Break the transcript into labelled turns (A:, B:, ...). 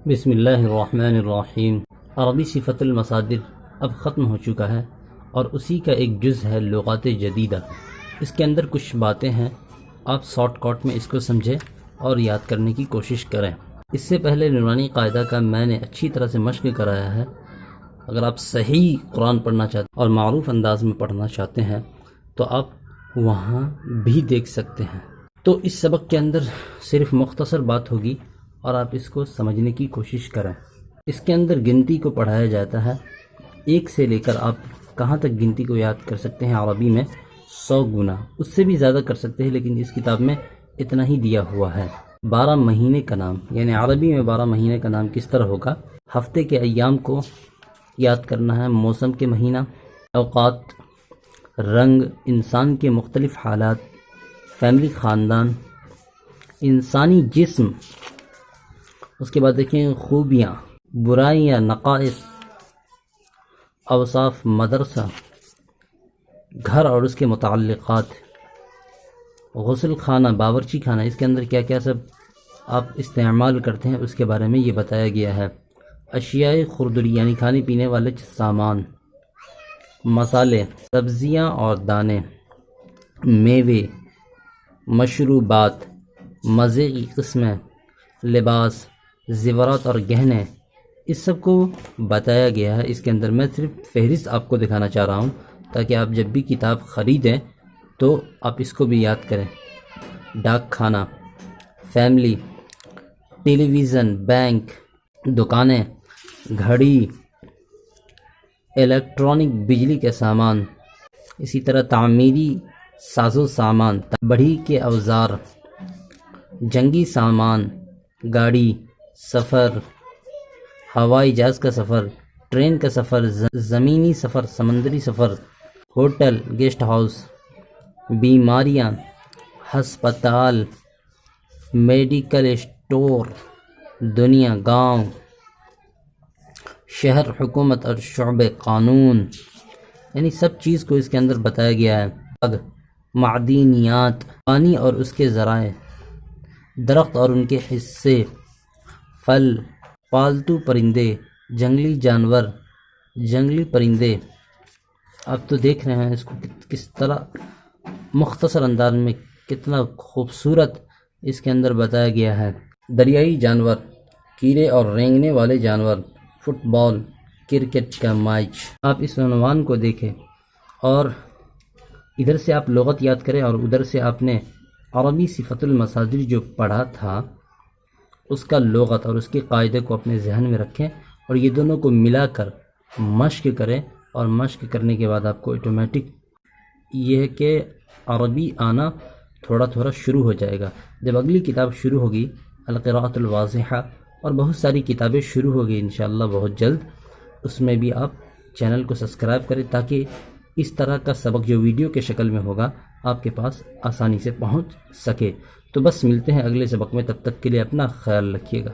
A: بسم اللہ الرحمن الرحیم۔ عربی صفت المصادر اب ختم ہو چکا ہے اور اسی کا ایک جز ہے لغات جدیدہ۔ اس کے اندر کچھ باتیں ہیں، آپ شارٹ کٹ میں اس کو سمجھیں اور یاد کرنے کی کوشش کریں۔ اس سے پہلے نورانی قاعدہ کا میں نے اچھی طرح سے مشق کرایا ہے۔ اگر آپ صحیح قرآن پڑھنا چاہتے ہیں اور معروف انداز میں پڑھنا چاہتے ہیں تو آپ وہاں بھی دیکھ سکتے ہیں۔ تو اس سبق کے اندر صرف مختصر بات ہوگی اور آپ اس کو سمجھنے کی کوشش کریں۔ اس کے اندر گنتی کو پڑھایا جاتا ہے، 1 سے لے کر آپ کہاں تک گنتی کو یاد کر سکتے ہیں عربی میں 100 گنا، اس سے بھی زیادہ کر سکتے ہیں، لیکن اس کتاب میں اتنا ہی دیا ہوا ہے۔ 12 مہینے کا نام، یعنی عربی میں 12 مہینے کا نام کس طرح ہوگا، ہفتے کے ایام کو یاد کرنا ہے، موسم کے مہینہ، اوقات، رنگ، انسان کے مختلف حالات، فیملی خاندان، انسانی جسم، اس کے بعد دیکھیں خوبیاں، برائیاں، نقائص، اوصاف مدرسہ، گھر اور اس کے متعلقات، غسل خانہ، باورچی خانہ، اس کے اندر کیا کیا سب آپ استعمال کرتے ہیں اس کے بارے میں یہ بتایا گیا ہے۔ اشیاء خوردری یعنی کھانے پینے والے سامان، مسالے، سبزیاں اور دانے، میوے، مشروبات، مزے کی قسمیں، لباس، زیورات اور گہنے، اس سب کو بتایا گیا ہے۔ اس کے اندر میں صرف فہرست آپ کو دکھانا چاہ رہا ہوں تاکہ آپ جب بھی کتاب خریدیں تو آپ اس کو بھی یاد کریں۔ ڈاک خانہ، فیملی، ٹیلی ویژن، بینک، دکانیں، گھڑی، الیکٹرانک بجلی کے سامان، اسی طرح تعمیری ساز و سامان، بڑھی کے اوزار، جنگی سامان، گاڑی، سفر، ہوائی جہاز کا سفر، ٹرین کا سفر، زمینی سفر، سمندری سفر، ہوٹل، گیسٹ ہاؤس، بیماریاں، ہسپتال، میڈیکل اسٹور، دنیا، گاؤں، شہر، حکومت اور شعبے قانون، یعنی سب چیز کو اس کے اندر بتایا گیا ہے۔ معدنیات، پانی اور اس کے ذرائع، درخت اور ان کے حصے، پھل، پالتو پرندے، جنگلی جانور، جنگلی پرندے، آپ تو دیکھ رہے ہیں اس کو کس طرح مختصر انداز میں کتنا خوبصورت اس کے اندر بتایا گیا ہے۔ دریائی جانور، کیڑے اور رینگنے والے جانور، فٹ بال، کرکٹ کا میچ، آپ اس عنوان کو دیکھیں اور ادھر سے آپ لغت یاد کریں اور ادھر سے آپ نے عربی صفت المصادر جو پڑھا تھا اس کا لغت اور اس کے قاعدے کو اپنے ذہن میں رکھیں اور یہ دونوں کو ملا کر مشق کریں، اور مشق کرنے کے بعد آپ کو آٹومیٹک یہ ہے کہ عربی آنا تھوڑا تھوڑا شروع ہو جائے گا۔ جب اگلی کتاب شروع ہوگی القراءۃ الواضحہ اور بہت ساری کتابیں شروع ہوگی انشاءاللہ بہت جلد، اس میں بھی آپ چینل کو سبسکرائب کریں تاکہ اس طرح کا سبق جو ویڈیو کے شکل میں ہوگا آپ کے پاس آسانی سے پہنچ سکے۔ تو بس ملتے ہیں اگلے سبق میں، تب تک کے لیے اپنا خیال رکھیے گا۔